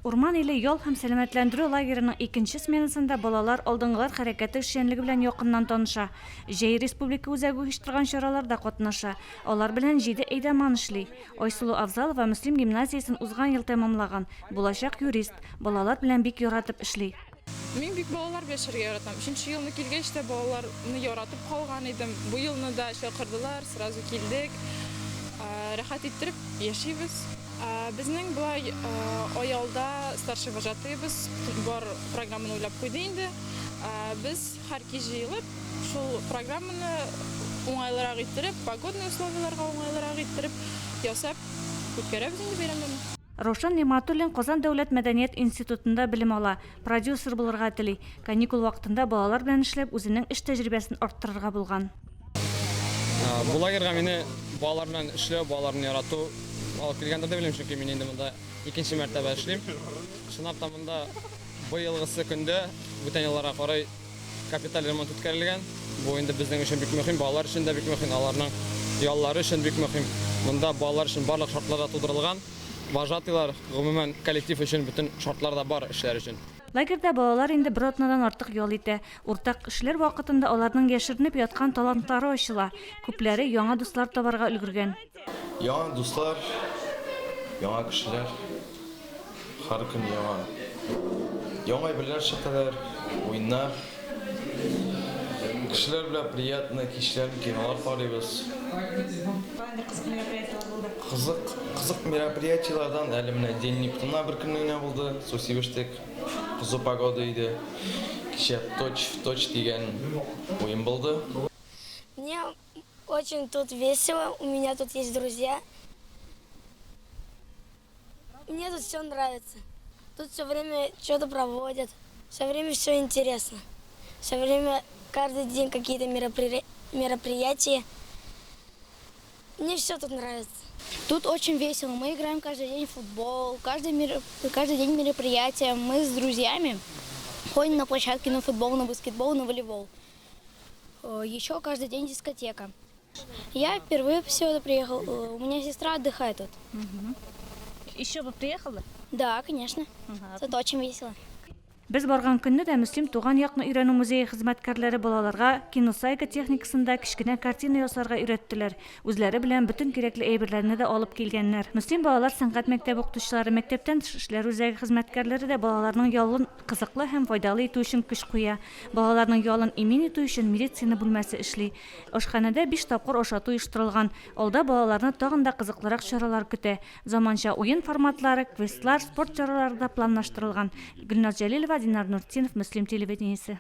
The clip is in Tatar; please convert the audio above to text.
Урман иле ял һәм сәламәтләндерү лагерының икенче сменасында балалар алдынгылар хәрәкәте эшчәнлеге белән якыннан таныша. Җәй республика үзәге оештырган чараларда катнаша. Алар белән 7 әйдәман эшли. Айсылу Авзалова Мөслим гимназиясын узган ел тәмамлаган. Булачак юрист. Балалар белән бик яратып эшли. Мин бик балалар белән яратам. 3нче елны килгәч тә балаларны яратып калган идем. Бу елны да чакырдылар, сразу килдек. Рәхәт иттереп яшибез. Безнең булай аялда старший вожатыйбыз бар программаны уйлап куйды инде. Без һәр кич җыелып, шул программаны уңайлырак иттереп, погодный условияларга уңайлырак иттереп ясап үткәрәбез инде бәйрәмне. Рошан Нематуллин Казан дәүләт мәдәният институтында белем ала, продюсер булырга тели. Каникул вакытында балалар белән эшләп, үзенең эш тәҗрибәсен арттырырга булган. Бу лагерьга мине балалар белән эшләү, балаларны ярату алып килгәндә дә беләм, чөнки мин инде монда икенче мәртәбә эшлим. Чынлап та монда быелгысы көндә бүтән елларга карай капиталь ремонт үткәрелгән. Бу инде безнең өчен бик мөһим, балалар өчен дә бик мөһим, аларның яллары өчен бик мөһим. Монда балалар өчен барлык шартлар да тудырылган. Вожатыйлар, гомумән коллектив өчен бүтән шартлар да бар эшләр өчен. Лагерьда балалар инде бер атнадан артык ял итә. Уртак эшләр вакытында аларның яшеренеп яткан талантлары ачыла. Күпләре яңа дуслар табарга өлгергән. Яңа дуслар, яңа кешеләр, һәр көн яңа әйберләр чыктылар, уеннар. Кешеләр белән приятно кичләр, кинолар карыйбыз. Кызык мероприятиелардан әле менә День Нептуна бер көнне генә булды. Сусибештек. Кызу погода иде. Кичә точь дигән уен булды. Мне очень тут весело, у меня тут есть друзья. Мне тут все нравится. Тут все время что-то проводят, все время все интересно. Все время, каждый день какие-то мероприятия. Мне все тут нравится. Тут очень весело. Мы играем каждый день в футбол, каждый день мероприятия. Мы с друзьями ходим на площадке на футбол, на баскетбол, на волейбол. Еще каждый день дискотека. Я впервые сюда приехал. У меня сестра отдыхает тут. Еще бы приехала? Да, конечно. Тут очень весело. Без барган көнне дә Мөслим туган якны өйрәнү музее хезмәткәрләре балаларга киносайга техникасында кичкенә картина ясарга өйрәттеләр. Үзләре белән бөтен кирәкле әйберләрне дә алып килгәннәр. Мөслим балалар сәнгать мәктәбе укытучылары, мәктәптән эшләр үзәге хезмәткәрләре дә балаларның ялын кызыклы һәм файдалы итү өчен көч куя. Балаларның ялын имин итү өчен медицина бүлмәсе эшли. Ашханәдә 5 тапкыр ашату оештырылган. Алда балаларны тагын да кызыклырак чаралар көтә. Заманча уен форматлары, квестлар, спорт чаралары да планлаштырылган. Гөлназ Җәлилова, Динар Нуртдинов, Мөслим телевидениесе.